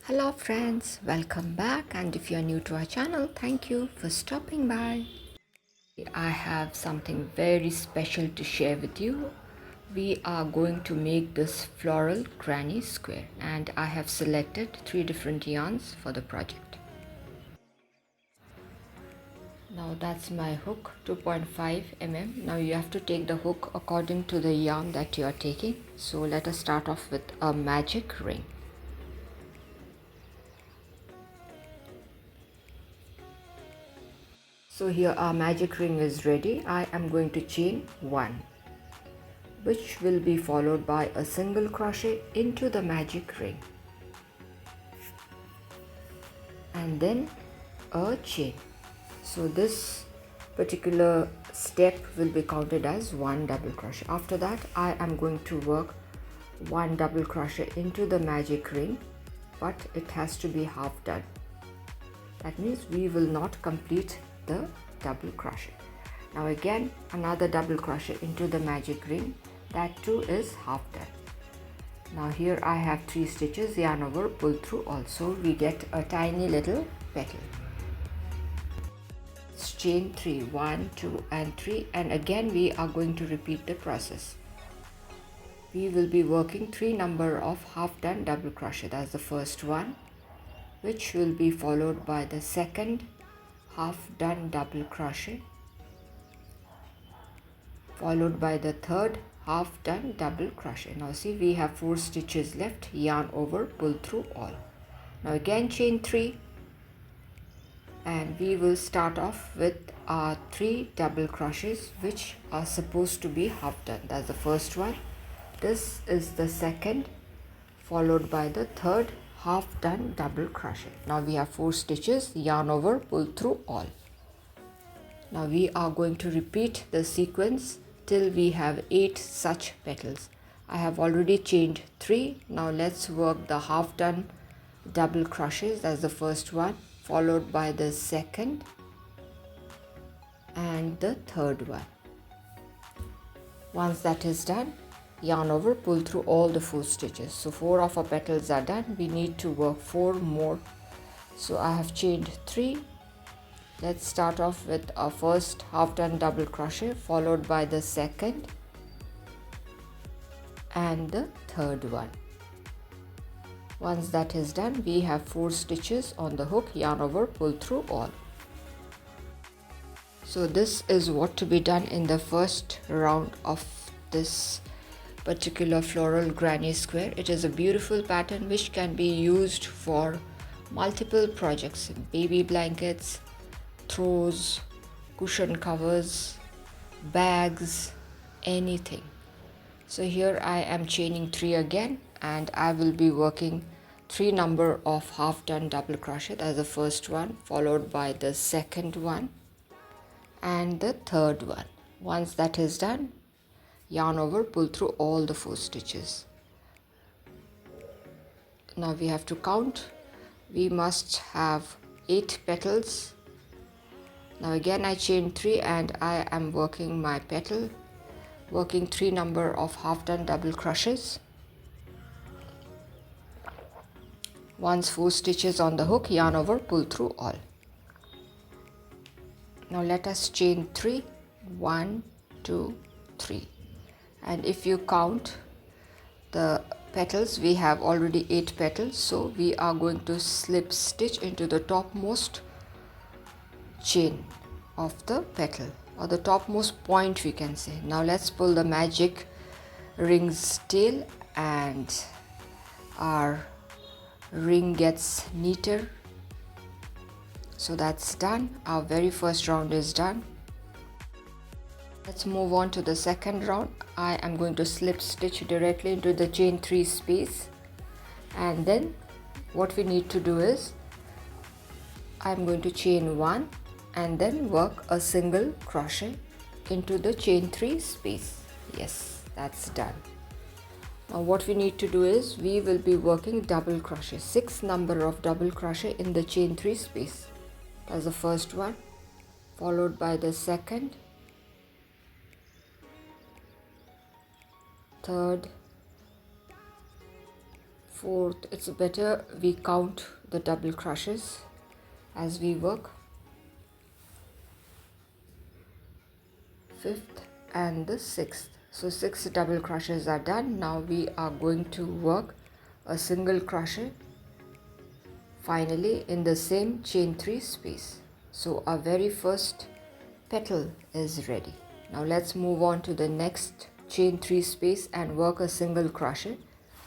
Hello friends, welcome back, and if you are new to our channel, thank you for stopping by. I have something very special to share with you. We are going to make this floral granny square, and I have selected 3 different yarns for the project. Now that's my hook, 2.5 mm. Now you have to take the hook according to the yarn that you are taking. So let us start off with a magic ring. So here our magic ring is ready. I am going to chain 1, which will be followed by a single crochet into the magic ring, and then a chain. So this particular step will be counted as 1 double crochet. After that I am going to work 1 double crochet into the magic ring, but it has to be half done. That means we will not complete the double crochet. Now again another double crochet into the magic ring, that too is half done. Now here I have 3 stitches, yarn over, pull through, also we get a tiny little petal. Chain 3, 1, 2 and 3, and again we are going to repeat the process. We will be working 3 number of half done double crochet. That's the first one, which will be followed by the second half done double crochet, followed by the third half done double crochet. Now see, we have 4 stitches left, yarn over, pull through all. Now again chain 3, and we will start off with our 3 double crochets which are supposed to be half done. That's the first one. This is the second, followed by the third half done double crochet. Now we have 4 stitches, yarn over, pull through all. Now we are going to repeat the sequence till we have 8 such petals. I have already chained 3. Now let's work the half done double crochets. That's the first one, followed by the second and the third one. Once that is done, yarn over, pull through all the 4 stitches. So 4 of our petals are done. We need to work 4 more. So I have chained 3. Let's start off with our first half done double crochet, followed by the second and the third one. Once that is done, we have 4 stitches on the hook, yarn over, pull through all. So this is what to be done in the first round of this particular floral granny square. It is a beautiful pattern which can be used for multiple projects: baby blankets, throws, cushion covers, bags, anything. So here I am chaining 3 again, and I will be working 3 number of half done double crochet. That's the first one, followed by the second one and the third one. Once that is done, yarn over, pull through all the 4 stitches. Now we have to count. We must have 8 petals. Now again I chain 3 and I am working my petal, working 3 number of half done double crochets. Once 4 stitches on the hook, yarn over, pull through all. Now let us chain 3, 1, 2, 3, and if you count the petals, we have already 8 petals, so we are going to slip stitch into the topmost chain of the petal, or the topmost point we can say. Now let's pull the magic ring's tail, and our ring gets neater. So that's done. Our very first round is done. Let's move on to the second round. I am going to slip stitch directly into the chain 3 space, and then what we need to do is I'm going to chain 1 and then work a single crochet into the chain 3 space. Yes, that's done. Now what we need to do is we will be working double crochet, 6 number of double crochet in the chain 3 space. That's the first one, followed by the second, third, fourth. It's better we count the double crochets as we work. Fifth and the sixth. So 6 double crochets are done. Now we are going to work a single crochet finally in the same chain 3 space. So our very first petal is ready. Now let's move on to the next chain 3 space and work a single crochet,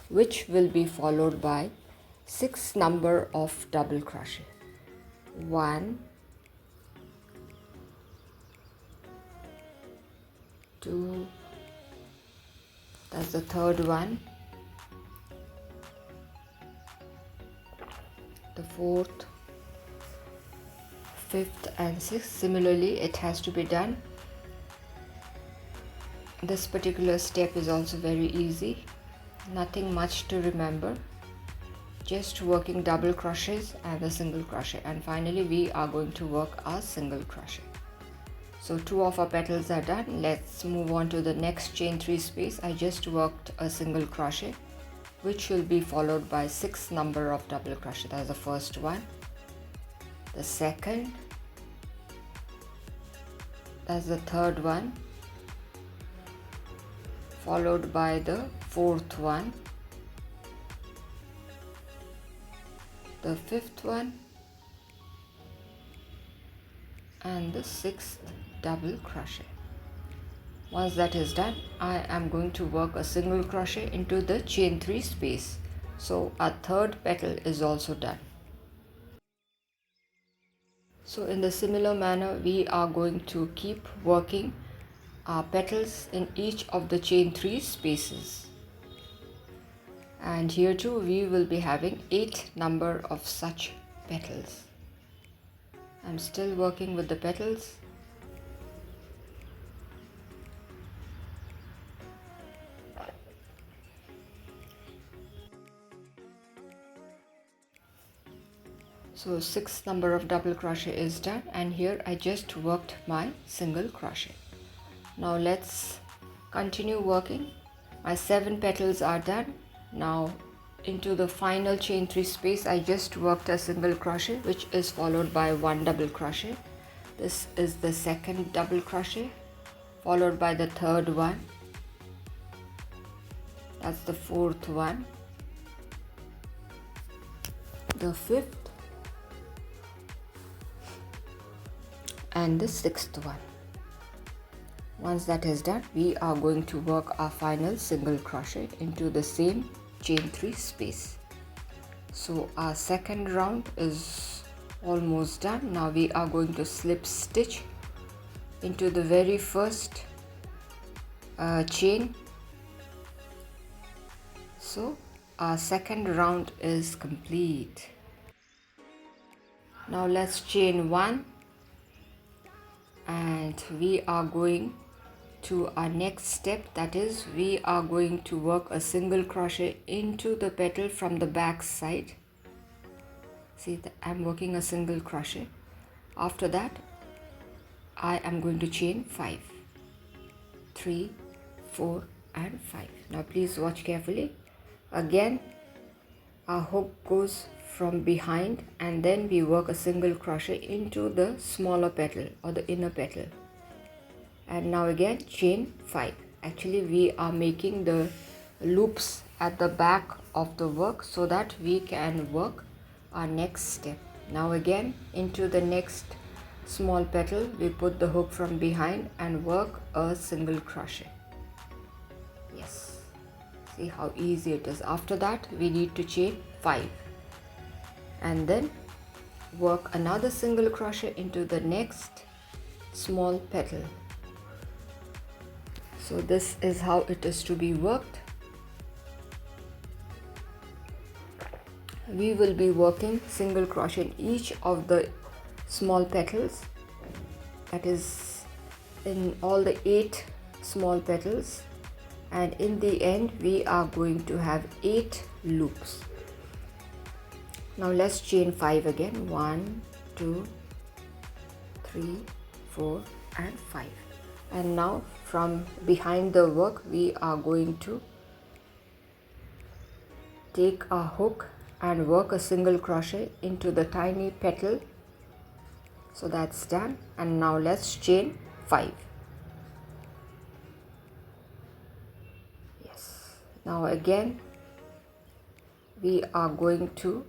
which will be followed by 6 number of double crochet. 1, 2, that's the third one, the fourth, fifth and sixth. Similarly, it has to be done. This particular step is also very easy, nothing much to remember, just working double crochets and a single crochet, and finally we are going to work our single crochet. So 2 of our petals are done. Let's move on to the next chain 3 space. I just worked a single crochet, which will be followed by 6 number of double crochet. That's the first one, the second, that's the third one, followed by the fourth one, the fifth one, and the sixth double crochet. Once that is done, I am going to work a single crochet into the chain 3 space. So our third petal is also done. So in the similar manner, we are going to keep working our petals in each of the chain 3 spaces. And here too we will be having 8 number of such petals. I'm still working with the petals. So 6 number of double crochet is done, and here I just worked my single crochet. Now let's continue working. My 7 petals are done. Now into the final chain 3 space, I just worked a single crochet, which is followed by 1 double crochet. This is the second double crochet, followed by the third one, that's the fourth one, the fifth, and the sixth one. Once that is done, we are going to work our final single crochet into the same chain 3 space. So our second round is almost done. Now we are going to slip stitch into the very first chain. So our second round is complete. Now let's chain 1, and we are going to our next step, that is we are going to work a single crochet into the petal from the back side. See that I'm working a single crochet. After that I am going to chain 5, 3, 4 and 5. Now please watch carefully. Again our hook goes from behind, and then we work a single crochet into the smaller petal or the inner petal, and now again chain 5. Actually we are making the loops at the back of the work so that we can work our next step. Now again into the next small petal we put the hook from behind and work a single crochet. Yes, see how easy it is. After that we need to chain 5 and then work another single crochet into the next small petal. So this is how it is to be worked. We will be working single crochet in each of the small petals, that is in all the 8 small petals, and in the end we are going to have 8 loops. Now let's chain 5 again. 1, 2, 3, 4 and 5. And now from behind the work we are going to take a hook and work a single crochet into the tiny petal. So that's done, and now let's chain 5. Yes, now again we are going to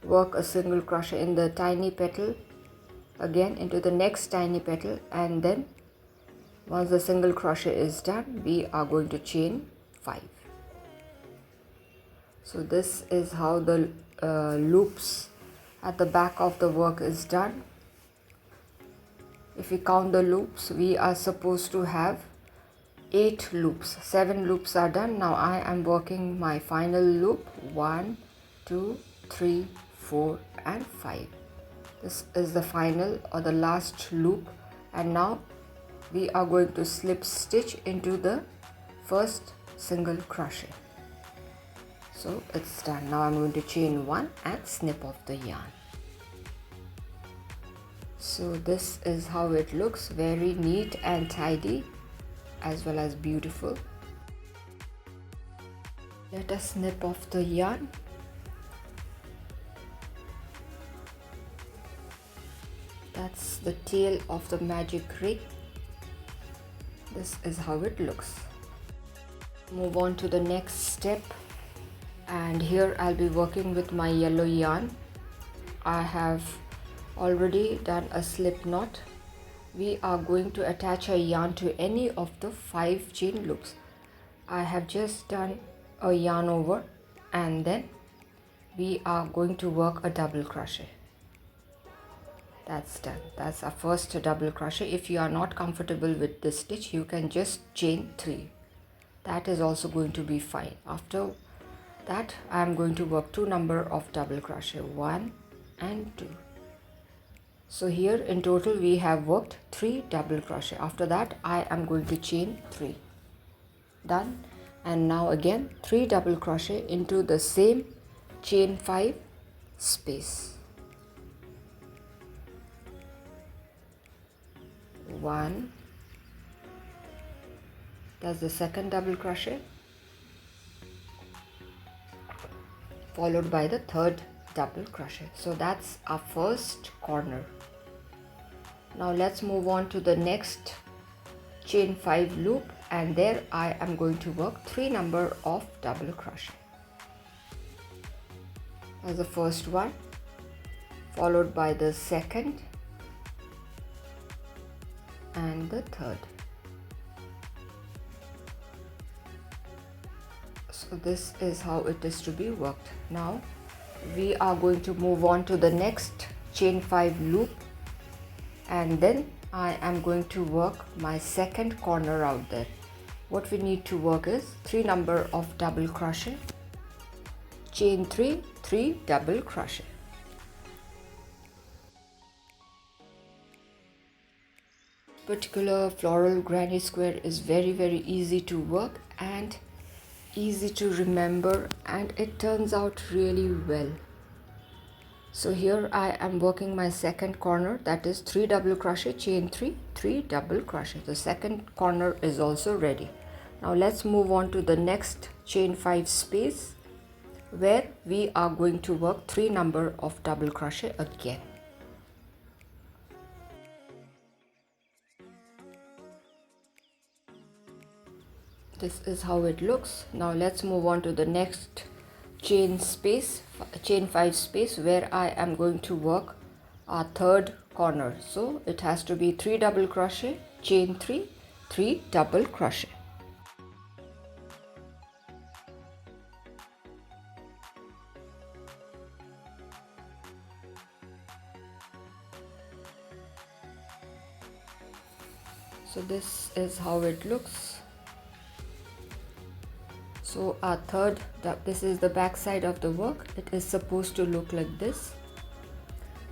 work a single crochet in the tiny petal, again into the next tiny petal, and then once the single crochet is done, we are going to chain 5. So this is how the loops at the back of the work is done. If we count the loops, we are supposed to have 8 loops. 7 loops are done. Now I am working my final loop. 1, 2, 3, 4 and 5. This is the final or the last loop, and now we are going to slip stitch into the first single crochet. So it's done. Now I'm going to chain 1 and snip off the yarn. So this is how it looks, very neat and tidy as well as beautiful. Let us snip off the yarn. That's the tail of the magic ring. This is how it looks. Move on to the next step, and here I'll be working with my yellow yarn. I have already done a slip knot. We are going to attach a yarn to any of the 5 chain loops. I have just done a yarn over, and then we are going to work a double crochet. That's done. That's our first double crochet. If you are not comfortable with this stitch, you can just chain 3. That is also going to be fine. After that, I am going to work 2 number of double crochet, 1 and 2. So here in total we have worked 3 double crochet. After that, I am going to chain 3. Done. And now again 3 double crochet into the same chain 5 space. 1, that's the second double crochet, followed by the third double crochet. So that's our first corner. Now let's move on to the next chain 5 loop, and there I am going to work 3 number of double crochet. That's the first one, followed by the second and the third. So this is how it is to be worked. Now we are going to move on to the next chain 5 loop, and then I am going to work my second corner out there. What we need to work is 3 number of double crochet, chain 3, 3 double crochet. Particular floral granny square is very easy to work and easy to remember, and it turns out really well. So here I am working my second corner, that is 3 double crochet, chain 3, 3 double crochet. The second corner is also ready. Now let's move on to the next chain 5 space, where we are going to work 3 number of double crochet again. This is how it looks. Now let's move on to the next chain 5 space, where I am going to work our third corner. So it has to be 3 double crochet, chain 3, 3 double crochet. So this is how it looks. So our third, this is the back side of the work. It is supposed to look like this.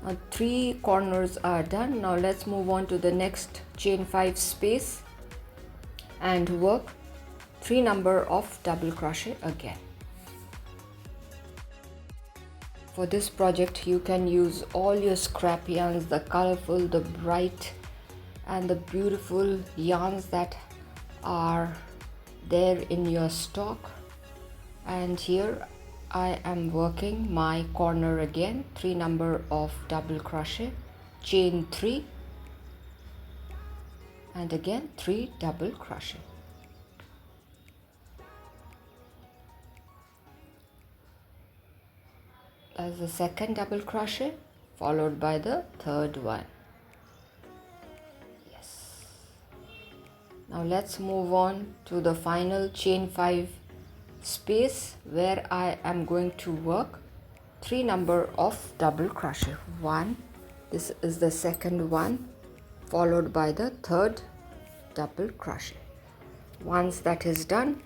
Now 3 corners are done. Now let's move on to the next chain 5 space and work 3 number of double crochet again. For this project you can use all your scrap yarns, the colorful, the bright and the beautiful yarns that are there in your stock. And here I am working my corner again, 3 number of double crochet, chain 3 and again 3 double crochet. That's the second double crochet followed by the third one. Yes. Now let's move on to the final chain 5 space where I am going to work 3 number of double crochet. 1, this is the second one, followed by the third double crochet. Once that is done,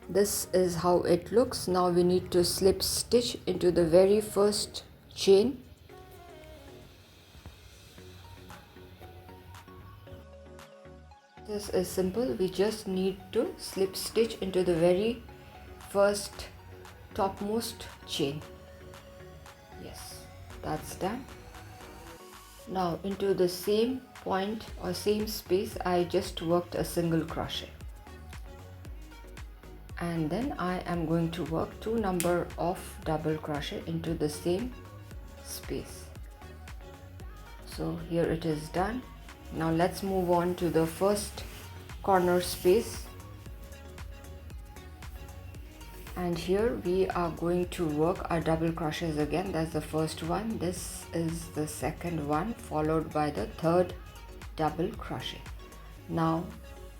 this is how it looks. Now we need to slip stitch into the very first chain. This is simple. We just need to slip stitch into the very first topmost chain. Yes, that's done. Now into the same point or same space, I just worked a single crochet, and then I am going to work 2 number of double crochet into the same space. So here it is done. Now let's move on to the first corner space, and here we are going to work our double crochets again. That's the first one, this is the second one, followed by the third double crochet. Now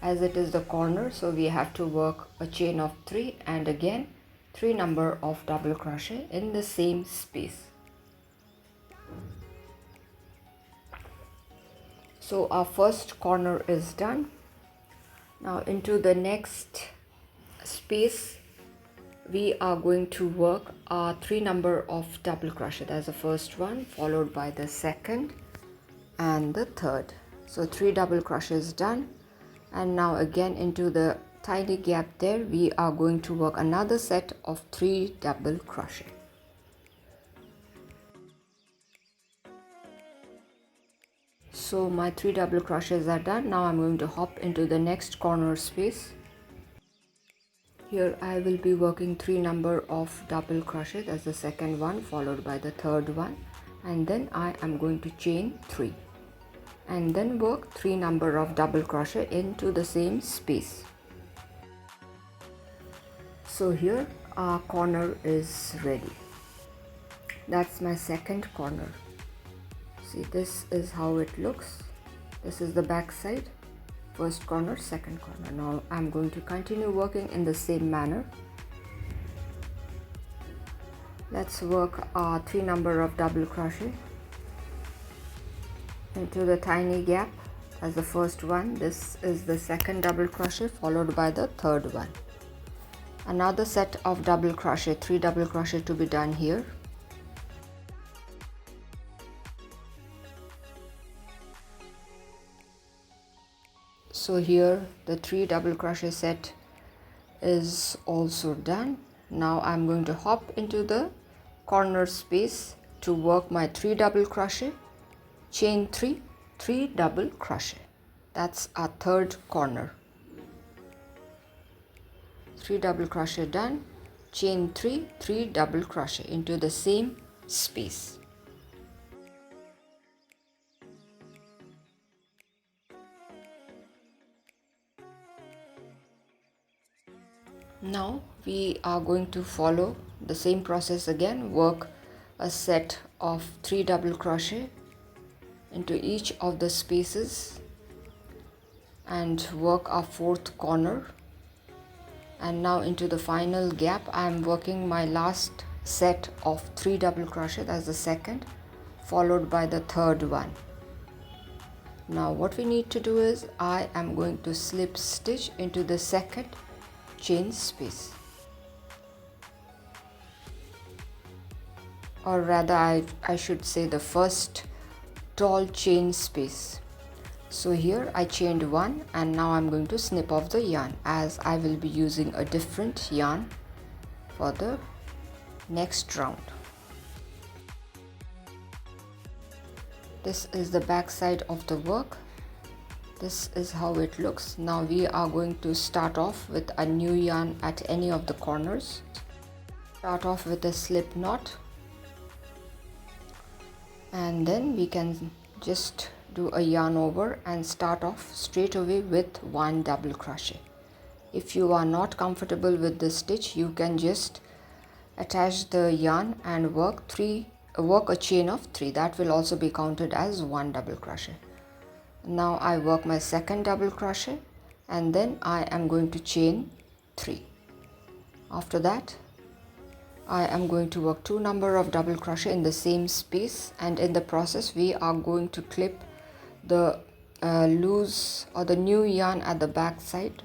as it is the corner, so we have to work a chain of 3 and again 3 number of double crochet in the same space. So our first corner is done. Now into the next space we are going to work our 3 number of double crochet. That's the first one, followed by the second and the third. So 3 double crochets done, and now again into the tiny gap there we are going to work another set of 3 double crochet. So my 3 double crochets are done. Now I'm going to hop into the next corner space. Here I will be working 3 number of double crochet. That's the second one, followed by the third one, and then I am going to chain 3 and then work 3 number of double crochet into the same space. So here our corner is ready. That's my second corner. See, this is how it looks. This is the back side, first corner, second corner. Now I'm going to continue working in the same manner. Let's work our 3 number of double crochet into the tiny gap as the first one. This is the second double crochet, followed by the third one. Another set of double crochet, 3 double crochet to be done here. So here the 3 double crochet set is also done. Now I'm going to hop into the corner space to work my 3 double crochet, chain 3, 3 double crochet. That's our third corner. 3 double crochet done, chain 3, 3 double crochet into the same space. Now we are going to follow the same process again, work a set of 3 double crochet into each of the spaces and work our fourth corner, and now into the final gap I am working my last set of 3 double crochet. That's the second, followed by the third one. Now what we need to do is I am going to slip stitch into the second chain space, or rather I should say the first tall chain space. So here I chained 1 and now I'm going to snip off the yarn, as I will be using a different yarn for the next round. This is the back side of the work. This is how it looks. Now we are going to start off with a new yarn at any of the corners. Start off with a slip knot, and then we can just do a yarn over and start off straight away with one double crochet. If you are not comfortable with this stitch, you can just attach the yarn and work a chain of 3. That will also be counted as one double crochet. Now I work my second double crochet, and then I am going to chain 3. After that I am going to work 2 number of double crochet in the same space, and in the process we are going to clip the loose or the new yarn at the back side.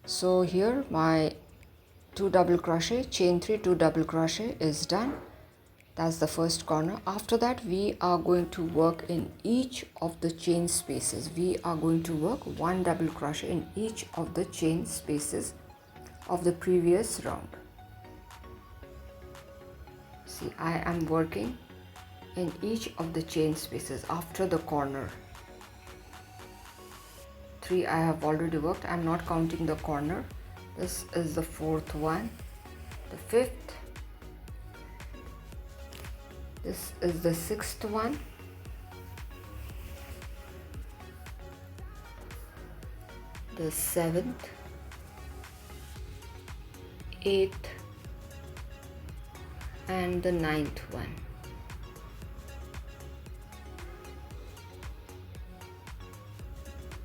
So here my 2 double crochet, chain 3, 2 double crochet is done. That's the first corner. After that we are going to work in each of the chain spaces. We are going to work 1 double crochet in each of the chain spaces of the previous round. See, I am working in each of the chain spaces after the corner. 3 I have already worked. I am not counting the corner. This is the 4th one, the 5th, this is the 6th one, the 7th, 8th, and the 9th one.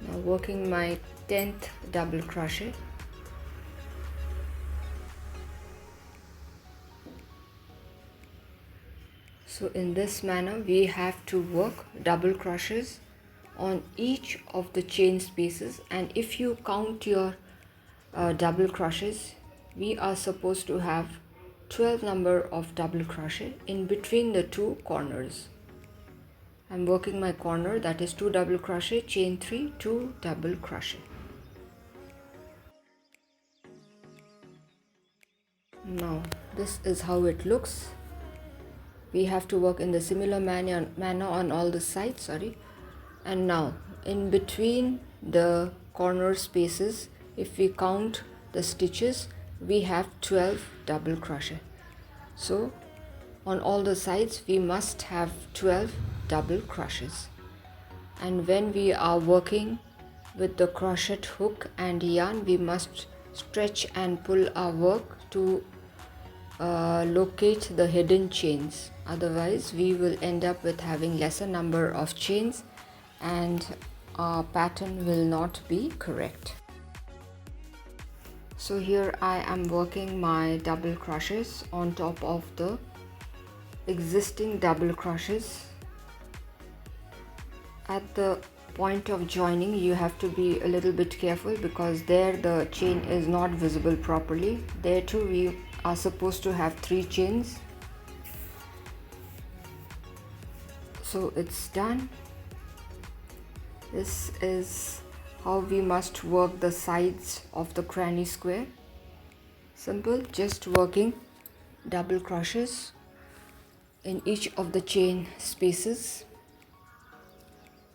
Now working my 10th double crochet. So in this manner we have to work double crochets on each of the chain spaces, and if you count your double crochets, we are supposed to have 12 number of double crochet in between the 2 corners. I'm working my corner, that is 2 double crochet, chain 3, 2 double crochet. Now this is how it looks. We have to work in the similar manner on all the sides, and now in between the corner spaces, if we count the stitches, we have 12 double crochet. So on all the sides we must have 12 double crochets, and when we are working with the crochet hook and yarn, we must stretch and pull our work to locate the hidden chains. Otherwise we will end up with having lesser number of chains and our pattern will not be correct. So here I am working my double crochets on top of the existing double crochets. At the point of joining you have to be a little bit careful, because there the chain is not visible properly. There too we are supposed to have 3 chains. So it's done. This is how we must work the sides of the granny square. Simple, just working double crochets in each of the chain spaces.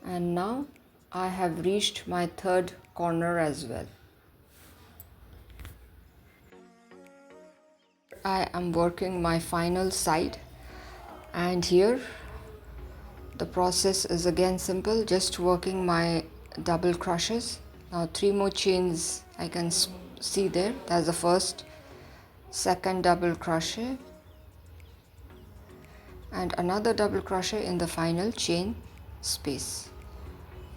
And now I have reached my 3rd corner as well. I am working my final side, and here the process is again simple, just working my double crochets. Now 3 more chains I can see there. That's the first, second double crochet, and another double crochet in the final chain space.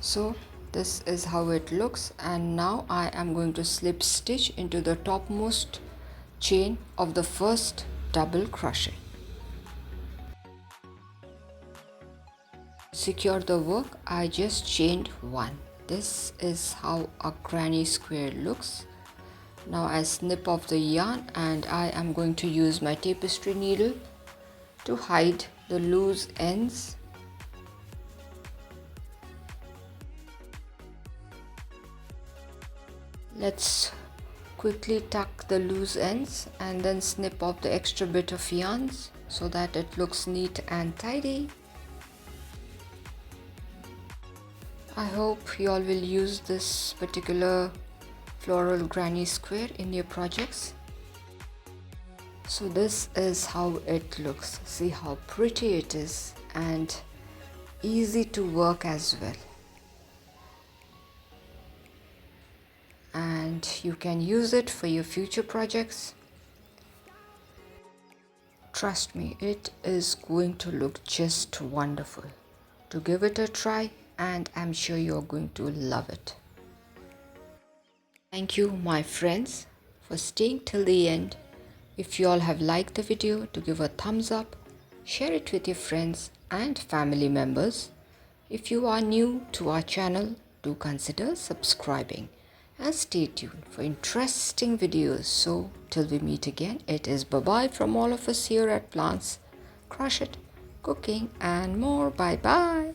So this is how it looks, and now I am going to slip stitch into the topmost chain of the first double crochet. Secure the work, I just chained 1. This is how a granny square looks. Now I snip off the yarn, and I am going to use my tapestry needle to hide the loose ends. Let's quickly tuck the loose ends and then snip off the extra bit of yarns so that it looks neat and tidy. I hope you all will use this particular floral granny square in your projects. So this is how it looks. See how pretty it is and easy to work as well. And you can use it for your future projects. Trust me, it is going to look just wonderful. To give it a try, and I'm sure you're going to love it. Thank you, my friends, for staying till the end. If you all have liked the video, to give a thumbs up, share it with your friends and family members. If you are new to our channel, do consider subscribing and stay tuned for interesting videos. So till we meet again, it is bye-bye from all of us here at Plants, Crochet, Cooking and more. Bye-bye.